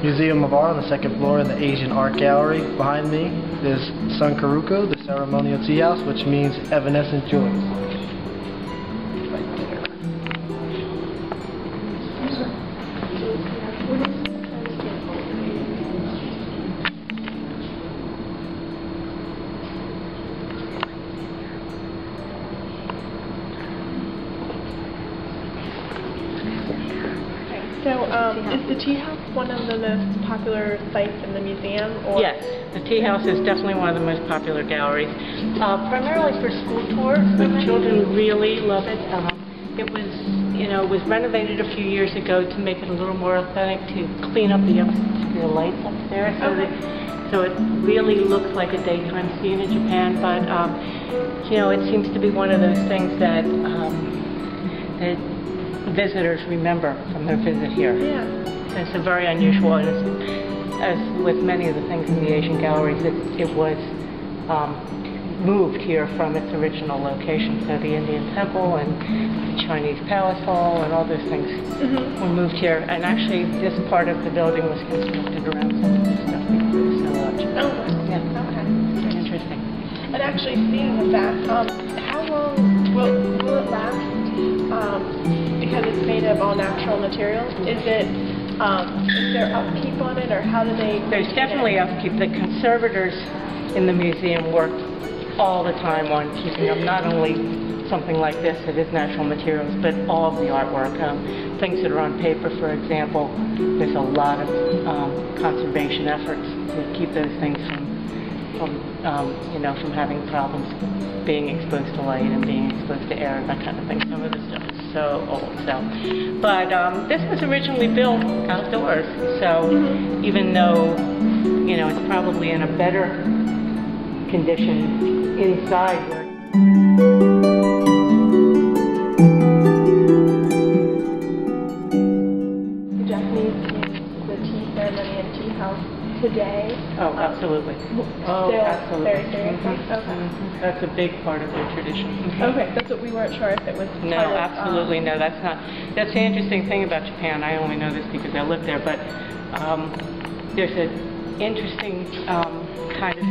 Museum of Art on the second floor in the Asian Art Gallery. Behind me is Sunkaruko, the ceremonial tea house, which means evanescent joys. Right there. So, is the tea house one of the most popular sites in the museum? Or? Yes, the tea house is definitely one of the most popular galleries, primarily for school tours. The children really love it. It was renovated a few years ago to make it a little more authentic, to clean up the lights upstairs, so it really looks like a daytime scene in Japan. But it seems to be one of those things that visitors remember from their visit here. Yeah. It's a very unusual, and as with many of the things in the Asian galleries, it was moved here from its original location. So the Indian temple and the Chinese palace hall and all those things were moved here. And actually, this part of the building was constructed around some of this stuff we do so much. Oh, yeah. Okay. Very interesting. And actually, speaking of that, how long will it last? Because it's made of all natural materials. Is there upkeep on it, or how do they? There's definitely upkeep. The conservators in the museum work all the time on keeping up not only something like this that is natural materials, but all of the artwork. Things that are on paper, for example, there's a lot of conservation efforts to keep those things from having problems being exposed to light and being exposed to air and that kind of thing. Some of the stuff is so old. But this was originally built outdoors, so even though it's probably in a better condition inside. The Japanese use the tea ceremony and tea house today. Oh, absolutely. Oh, absolutely. Very seriously. Okay. That's a big part of their tradition. Okay, that's what we weren't sure if it was. No, absolutely no. That's not. That's the interesting thing about Japan. I only know this because I live there, but there's an interesting kind of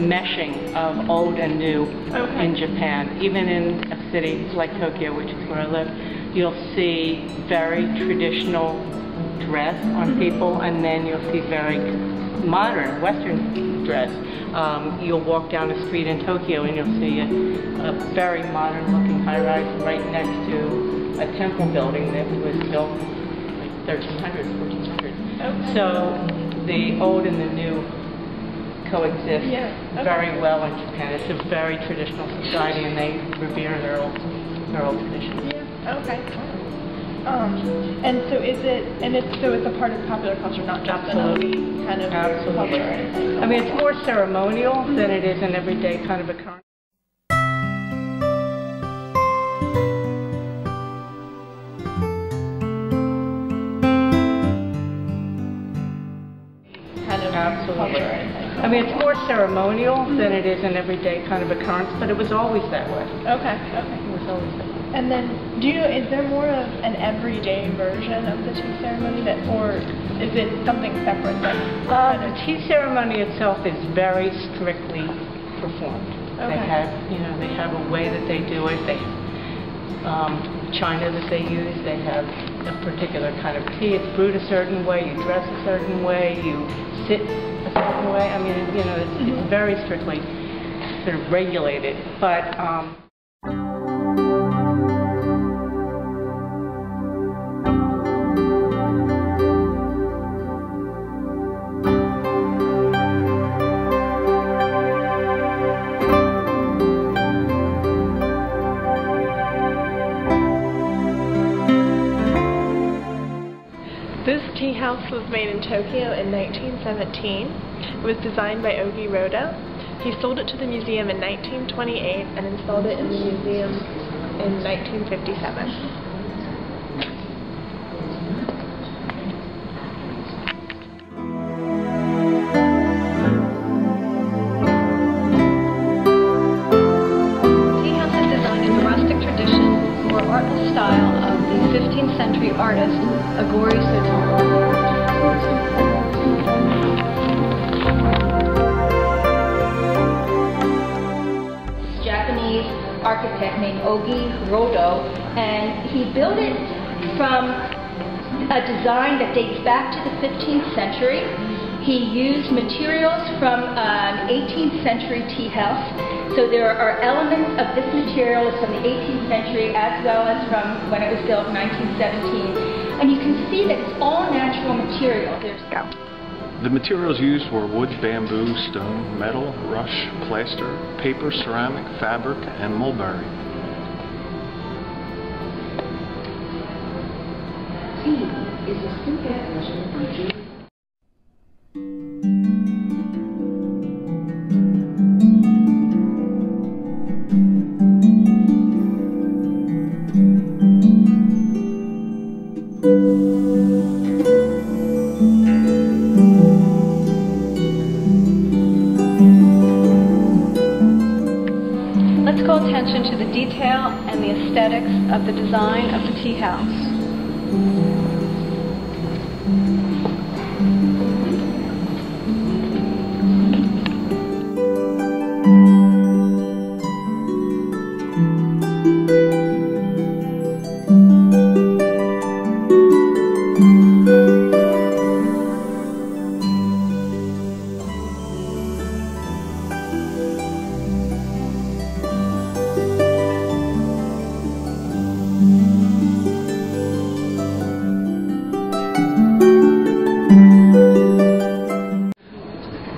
meshing of old and new in Japan. Even in a city like Tokyo, which is where I live, you'll see very traditional dress on people, and then you'll see very modern Western dress. You'll walk down the street in Tokyo and you'll see a very modern looking high-rise right next to a temple building that was built like 1300s, 1400s. So the old and the new coexist very well in Japan. It's a very traditional society, and they revere their old traditions. Yeah. Okay. And so it's a part of popular culture, not just an elite kind of culture or anything. I mean, it's more ceremonial than it is an everyday kind of occurrence. Absolutely. I mean, it's more ceremonial than it is an everyday kind of occurrence, but it was always that way. Okay. It was always that way. And then, do you know, is there more of an everyday version of the tea ceremony, or is it something separate? The tea ceremony itself is very strictly performed. Okay. They have a way that they do it. They china that they use. They have a particular kind of tea. It's brewed a certain way. You dress a certain way. You sit a certain way. I mean, it's very strictly sort of regulated. But this tea house was made in Tokyo in 1917. It was designed by Ogi Rodo. He sold it to the museum in 1928 and installed it in the museum in 1957. Artless style of the 15th century artist Agori Sotaro. Japanese architect named Ogi Rodo, and he built it from a design that dates back to the 15th century. He used materials from an 18th century tea house. So there are elements of this material from the 18th century as well as from when it was built in 1917. And you can see that it's all natural material. The materials used were wood, bamboo, stone, metal, rush, plaster, paper, ceramic, fabric, and mulberry. C is a simple version of G. Let's call attention to the detail and the aesthetics of the design of the tea house.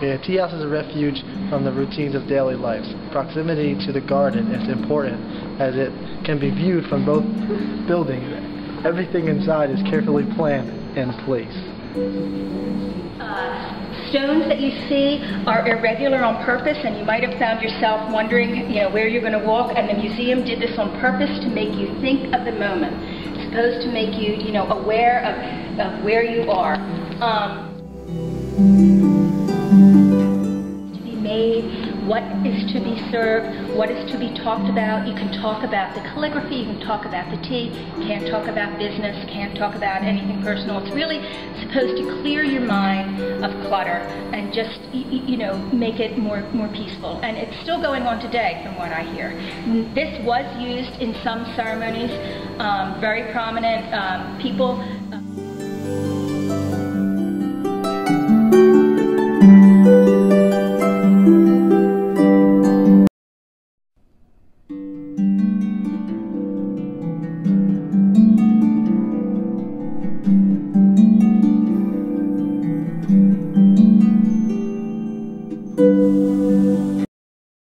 A tea house is a refuge from the routines of daily life. Proximity to the garden is important as it can be viewed from both buildings. Everything inside is carefully planned and placed. Stones that you see are irregular on purpose, and you might have found yourself wondering, where you're going to walk, and the museum did this on purpose to make you think of the moment. It's supposed to make you, aware of where you are. To be made, what is to be served, what is to be talked about. You can talk about the calligraphy, you can talk about the tea, can't talk about business, can't talk about anything personal. It's really supposed to clear your mind of clutter and just, make it more peaceful. And it's still going on today from what I hear. This was used in some ceremonies, very prominent people